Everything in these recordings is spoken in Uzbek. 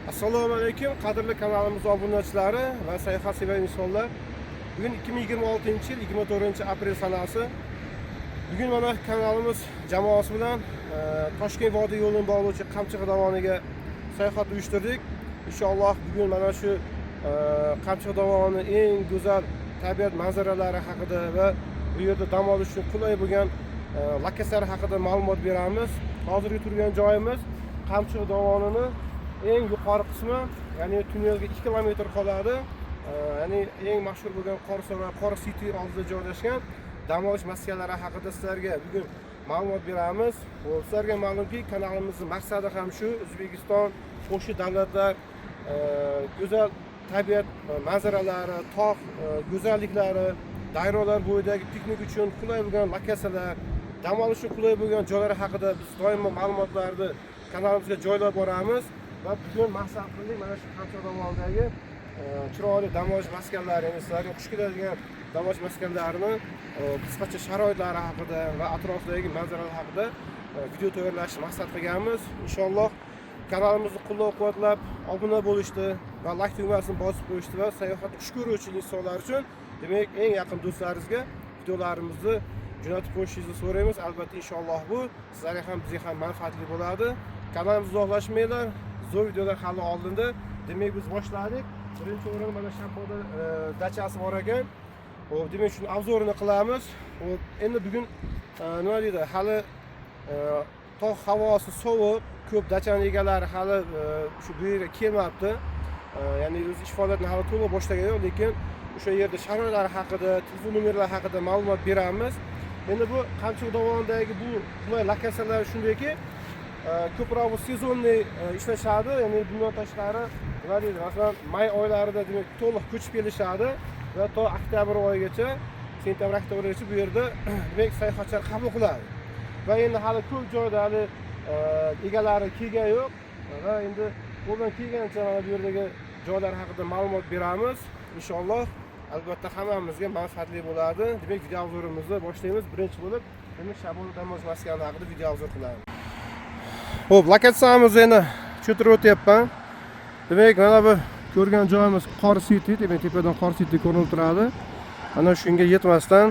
Assalomu alaykum, qadrli kanalimiz obunachilari va sayohatsevar insonlar. Bugun 2026-yil 24-aprel sanasi. Bugun mana kanalimiz jamoasi bilan Toshkent vodiy yo'lini bog'lovchi Qamchiq dovoniga sayohat uyushtirdik. Inshaalloh bugun mana shu Qamchiq dovoni eng go'zal tabiat manzaralari haqida va bu yerda dam olish uchun qulay bo'lgan lokatsiyalar haqida ma'lumot beramiz. Hozirgi turgan joyimiz Qamchiq dovonining eng yuqori qismi, ya'ni tunnelga 2 kilometr qoladi. Ya'ni eng mashhur bo'lgan Qora City oldida joylashgan dam olish maskanlari haqida sizlarga bugun ma'lumot beramiz. Sizlarga ma'lumki, kanalimizning maqsadi ham shu: O'zbekiston, qo'shni davlatlar go'zal tabiat manzaralari, tog' go'zalliklari, dayrolar bo'yidagi piknik uchun qulay bo'lgan lokatsiyalar, dam olish uchun qulay bo'lgan joylar haqida biz doimo ma'lumotlarni kanalimizga joylab boramiz. Va bugun maqsad qildik mana shu Qamchiq dovonidagi chiroyli dam olish maskanlari, ya'ni sizlarga xush keladigan dam olish maskanlarini qisqacha sharoitlari haqida va atrofdagi manzaralar haqida video tayyorlashni maqsad qilganmiz. Inshaalloh kanalimizni qo'llab-quvvatlab, obuna bo'lishni va like tugmasini bosib qo'yishni va sayohatni xush ko'ruvchi insonlar uchun, demak, eng yaqin do'stlaringizga videolarimizni jo'natib qo'yishingizni so'raymiz. Albatta inshaalloh bu sizlarga ham bizga ham manfaatli bo'ladi. Kanalimizga uzoqlashmanglar. Zo'r videolar hali oldinda. Demak, biz boshladik. Birinchi o'rin mana Shapoda dachasi bor ekan. Xo'p, demak, shuni obzorini qilamiz. Xo'p, endi bugun nima deydi? Hali tog' havosi sovuq, ko'p dachani egalari hali shu bu yerga kelmabdi. Ya'ni o'z ish faoliyatini hali to'liq boshlagan yo'q, lekin o'sha yerda sharoitlar haqida, telefon nomerlari haqida ma'lumot beramiz. Endi bu Qamchiq dovonidagi bu qulay lokatsiyalar shundayki, ko'proq bu sezonniy ishlashadi. Ya'ni bundan tashqari nima deydi? Masalan, may oylarida demak to'liq ko'chib kelishadi va to oktyabr oyigacha, sentabr-oktyabrgacha bu yerda demak sayohatchilar qabul qiladi. Va endi hali ko'p joyda hali egalari kelgani yo'q va endi qo'ldan kelgancha mana bu yerdagi joylar haqida ma'lumot beramiz. Inshaalloh albatta hammamizga manfaatli bo'ladi. Demak, video obzorimizni boshlaymiz. Birinchi bo'lib, demak, Shaboda dam olish maskani haqida video obzor qilamiz. Xo'p, lokatsiyamizni endi tushuntirib o'tyapman. Demak, mana bu ko'rgan joyimiz Qora City, demak, tepadan Qora City ko'rinib turadi. Mana shunga yetmasdan,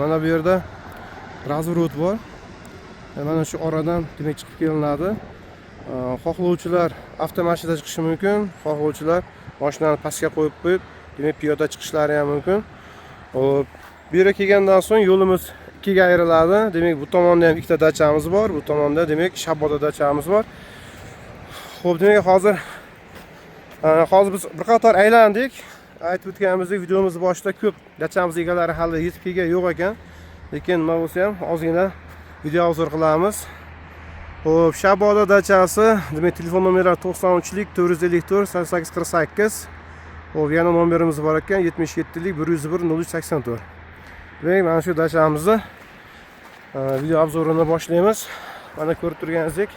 mana bu yerda razvorot bor. Mana shu oradan demak chiqib kelinadi. Xohlovchilar avtomashina chiqishi mumkin, xohlovchilar mashinani pastga qo'yib, demak, piyoda chiqishlari ham mumkin. Xo'p, bu yerga kelgandan so'ng yo'limiz ikkiga ayriladi. Demak, bu tomonda ham ikkita dachamiz bor, bu tomonda demak Shaboda dachamiz bor. Xo'p, demak, hozir biz bir qator aylandik. Aytib o'tganimizdek, videomizni boshida ko'p dachamiz egalari hali yetib kelgan yo'q ekan. Lekin nima bo'lsa ham ozgina video obzor qilamiz. Xo'p, Shaboda dachasi, demak, telefon nomerlari 93lik 454 8848. Xo'p, yana nomerimiz bor ekan 77lik 101 0384. Demak, mana shu dachamizni video obzorini boshlaymiz. Mana ko'rib turganingizdek,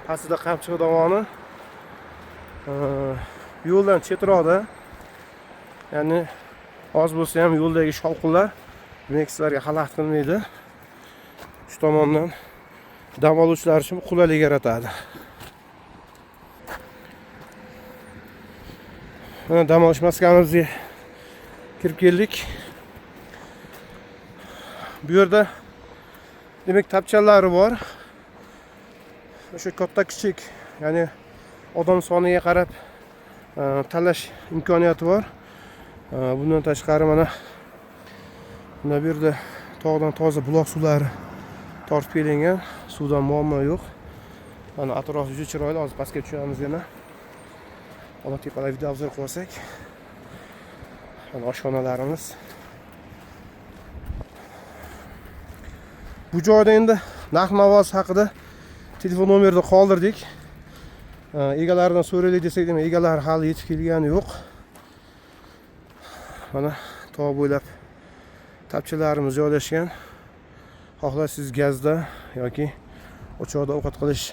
pastida Qamchiq dovoni. Yo'ldan chetroqda. Ya'ni oz bo'lsa ham yo'ldagi shovqinlar demak sizlarga xalaqit qilmaydi. Shu tomondan dam oluvchilar uchun qulaylik yaratadi. Mana dam olish maskanimizga kirib keldik. Bu yerda demak tapchalari bor. O'sha katta kichik, ya'ni odam soniga qarab tanlash imkoniyati bor. Bundan tashqari mana bu yerda tog'dan toza buloq suvlari tortib kelingan. Suvdan muammo yo'q. Mana atrof juda chiroyli. Hozir pastga tushamiz yana. Mana tepadan video obzor qilsak. Mana oshxonalarimiz. Bu joyda endi narx-navoz haqida telefon nomerini qoldirdik. Egalaridan so'raylik desak, demak, egalar hali yetib kelgani yo'q. Mana tog' bo'ylab tapchalarimiz joylashgan. Xohlasangiz gazda yoki o'choqda ovqat qilish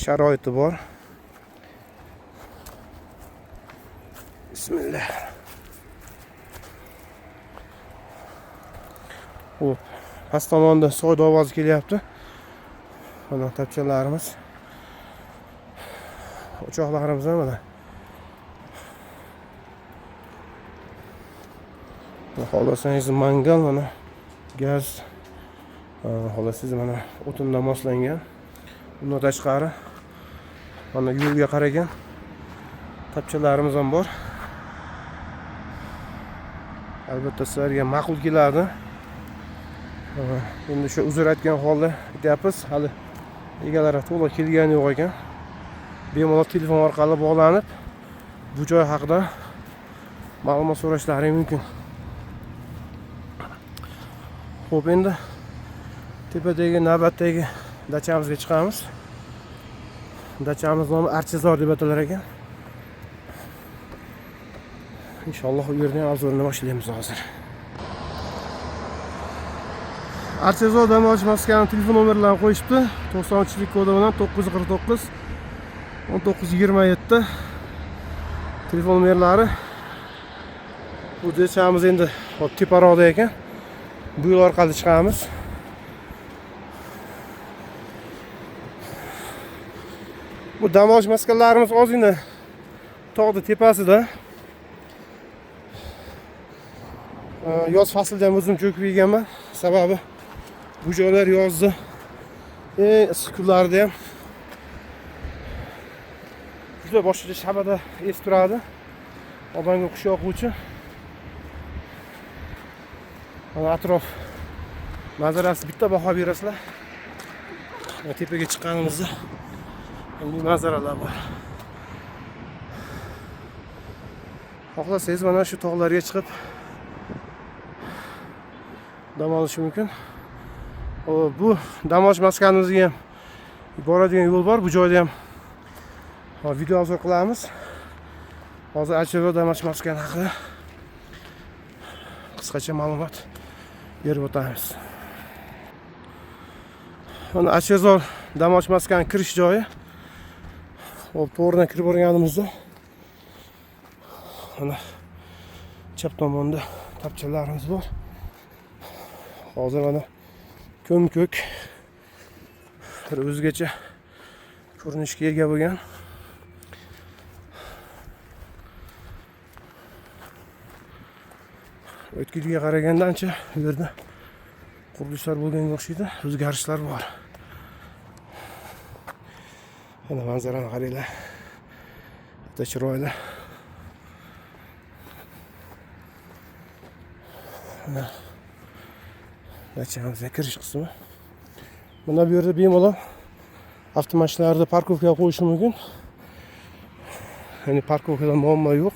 sharoiti bor. Bismillah. Xo'p, past tomonda soy ovozi kelyapti. Mana tapchalarimiz. o'choqlarimiz ham mana. Xohlasangiz mangal mana gaz. Xohlasangiz mana o'tindan moslangan. Bundan tashqari mana yo'lga qaragan tapchalarimiz ham bor. Albatta sizlarga ma'qul keladi. Endi shu uzr aytgan holda aytyapmiz, hali egalari to'liq kelgani yo'q ekan. Bemalol telefon orqali bog'lanib, bu joy haqida ma'lumot so'rashlari mumkin. Xo'p, endi tepadagi navbatdagi dachamizga chiqamiz. Dachamiz nomi Archezor deb atalar ekan. Inshaalloh u yerdan obzorni boshlaymiz hozir. Archezor dam olish maskani telefon nomerlarini qo'yishibdi. 93-lik kodi bilan 949 1927 telefon nomerlari. Bu dachamiz endi teparoqda ekan. Bu yo'l orqali chiqamiz. Bu dam olish maskanlarimiz ozgina tog'da tepasida. Yoz faslida ham o'zim cho'kib yeganman. Sababi bu joylar yozda issiq kunlarda ham juda boshqa shabada esib turadi. Odamga xush yoquvchi. Mana atrof manzarasi bitta baho berasizlar. Tepaga chiqqanimizda bu manzaralar bor. Xohlasangiz mana shu tog'larga chiqib dam olish mumkin. Bu dam olish maskanimizga ham boradigan yo'l bor. Bu joyda ham video obzor qilamiz. Hozir Archezor dam olish maskani haqida qisqacha ma'lumot berib o'tamiz. Mana Archezor dam olish maskani kirish joyi. To'g'ridan kirib borganimizda mana chap tomonda tapchalarimiz bor. Hozir mana ko'm-ko'k bir o'zgacha ko'rinishga ega bo'lgan. O'tgan yilga qaraganda ancha bu yerda qurilishlar bo'lganga o'xshaydi, o'zgarishlar bor. Mana manzarani qaranglar. Juda chiroyli. Mana dachamizga kirish qismi. Mana bu yerda bemalol avtomashinalarni parkovkaga qo'yish mumkin. Ya'ni parkovkada muammo yo'q.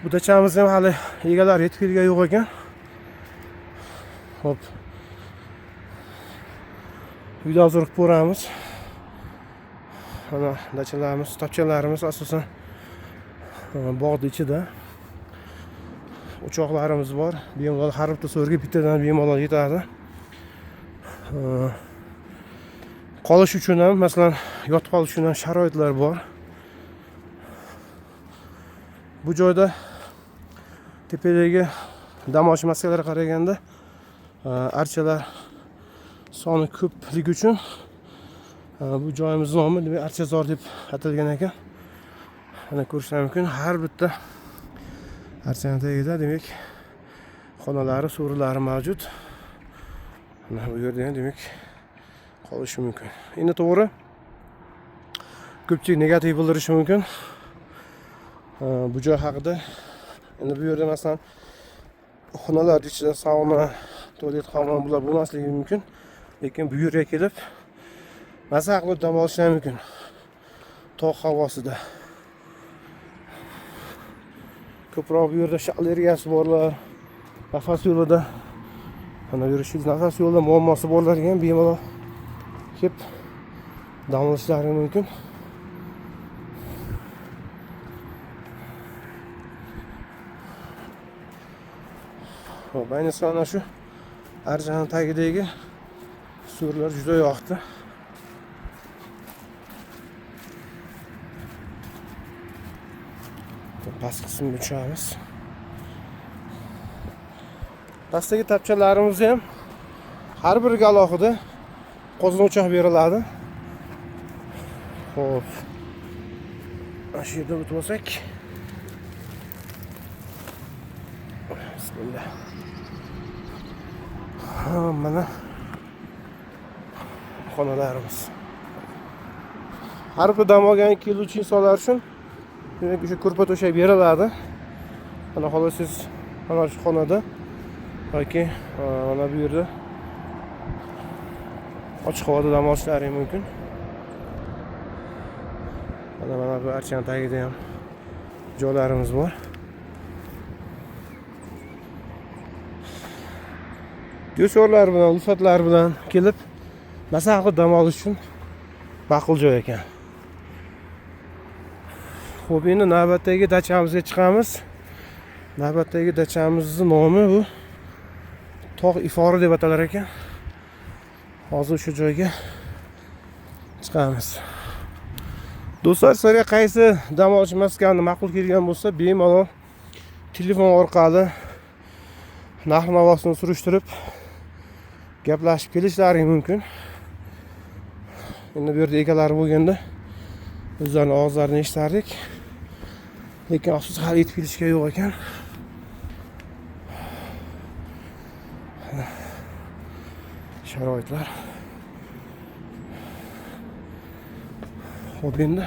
Bu dachamiz ham hali egalar yetib kelgani yo'q ekan. Hop. Video hozir qilib ko'ramiz. Mana dachalarimiz, tapchalarimiz asosan bog'ning ichida. Uchoqlarimiz bor. Bemalol har bitta so'rga bittadan bemalol yetadi. Qolish uchun ham, masalan, yotib qolish uchun ham sharoitlar bor. Bu joyda tepadagi dam olish maskanalariga qaraganda archalar soni ko'pligi uchun bu joyimiz nomi Archezor deb atalgan ekan. Mana ko'rishlar mumkin. Har bitta archaning tagida demak xonalari, so'rilari mavjud. Mana bu yerda ham demak qolishi mumkin. Endi to'g'ri ko'pchilik negativ bildirishi mumkin. Bu joy haqida. Endi bu yerda masalan xonalar ichida sauna, tualet, hammom bular bo'lmasligi mumkin. Lekin bu yerga kelib maza qilib dam olishlar mumkin. Tog' havosida. Ko'proq bu yerda shaleriyasi borlar. Nafas yo'lida mana yurishingiz, nafas yo'lida muammosi borlar ekan, bemalol kelib dam olishlari mumkin. Hop, ayniqsa ana shu archaning tagidagi surlar juda yoqdi. Past qismga tushamiz. Pastdagi tapchalarimiz ham har biriga alohida qozon o'choq beriladi. Xo'p. Shu yerda o'tib olsak. Bismillah. Mana xonalarimiz. Har bir dam olgan keluvchi insonlar uchun demak o'sha ko'rpa to'shak beriladi. Mana xolos siz mana shu xonada yoki mana bu yerda ochiq havoda dam olishlaring mumkin. Mana bu archani tagida ham joylarimiz bor. Do'stlar bilan, ulfatlar bilan kelib masalan dam olish uchun ma'qul joy ekan. Xo'p, endi navbatdagi dachamizga chiqamiz. Navbatdagi dachamizning nomi bu Tog' ifori deb atalar ekan. Hozir shu joyga chiqamiz. Do'stlar, sizlarga qaysi dam olish maskani ma'qul kelgan bo'lsa, bemalol telefon orqali narx-navosini surishtirib gaplashib kelishlaring mumkin. Endi bu yerda egalari bo'lganda o'zlarining ovozlarini eshitardik. Lekin afsus hali yetib kelishga yo'q ekan. Sharoitlar. Xo'p, endi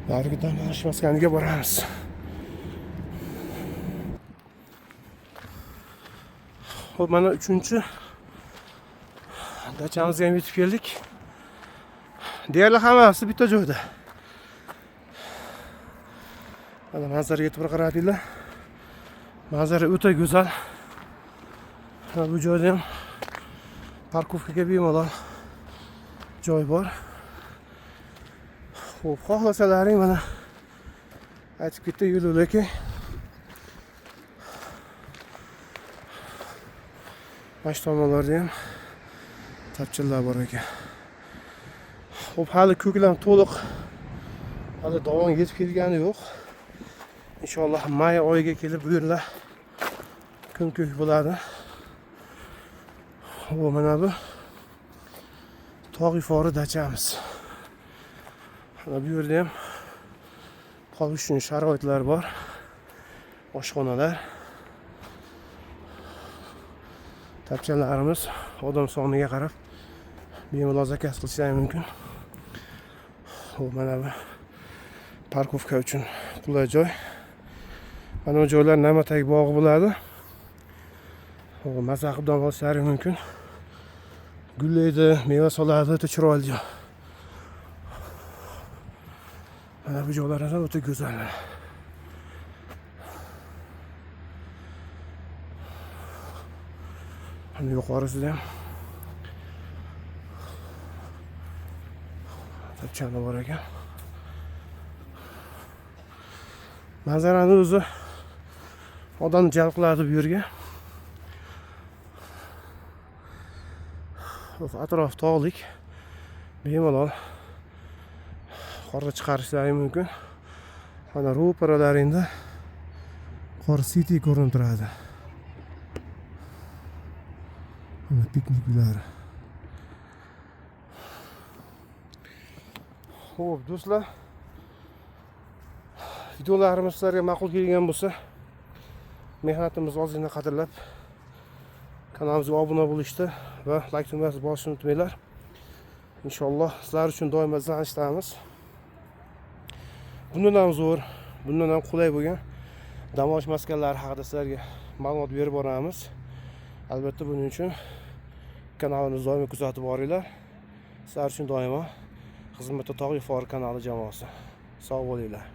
narigi dam olish maskaniga boramiz. Xo'p, mana 3-chi dachamizga ham yetib keldik. Deyarli hammasi bitta joyda. Mana manzaraga e'tibor qaratinglar. Manzara o'ta go'zal. Bu joyda ham parkovkaga bemalol joy bor. Xo'p, xohlasalaring mana aytib ketdi yo'l aka. Bash tomonlarda ham tapchillar bor ekan. Xo'p, hali ko'klam to'liq hali davomga yetib kelgani yo'q. Inshaalloh may oyiga kelib bu yerlar ko'k bo'ladi. Bu mana bu Tog' ifori dachamiz. Mana bu yerda ham qolish uchun sharoitlar bor. Oshxonalar. Tapchalarimiz odam soniga qarab bemalol zakaz qilishlari mumkin. Bu mana bu parkovka uchun qulay joy. Mana bu joylar Na'matak bog'i bo'ladi. Bu maza qilib dam olishlari mumkin. Gullaydi, meva soladi, o'ta chiroyli joy. Mana bu joylar ham o'ta go'zal. Mana yuqorisida ham tapchani bor ekan. Manzarani o'zi odamni jalb qiladi bu yerga. Atrof tog'lik. Bemalol qorga chiqarishlari mumkin. Mana ro'paralaringda Qor City ko'rinib turadi. Mana piknik uylari. Xo'p, do'stlar, videolarimiz sizlarga ma'qul kelgan bo'lsa, mehnatimiz ozgina qadrlab kanalimizga obuna bo'lishni va like tugmasini bosishni unutmanglar. Inshaalloh sizlar uchun doim izlanishdamiz. Bundan ham zo'r, bundan ham qulay bo'lgan dam olish maskanlari haqida sizlarga ma'lumot berib boramiz. Albatta buning uchun kanalimizni doim kuzatib boringlar. Sizlar uchun doimo xizmatda Tog' ifori kanali jamoasi. Sog' bo'linglar.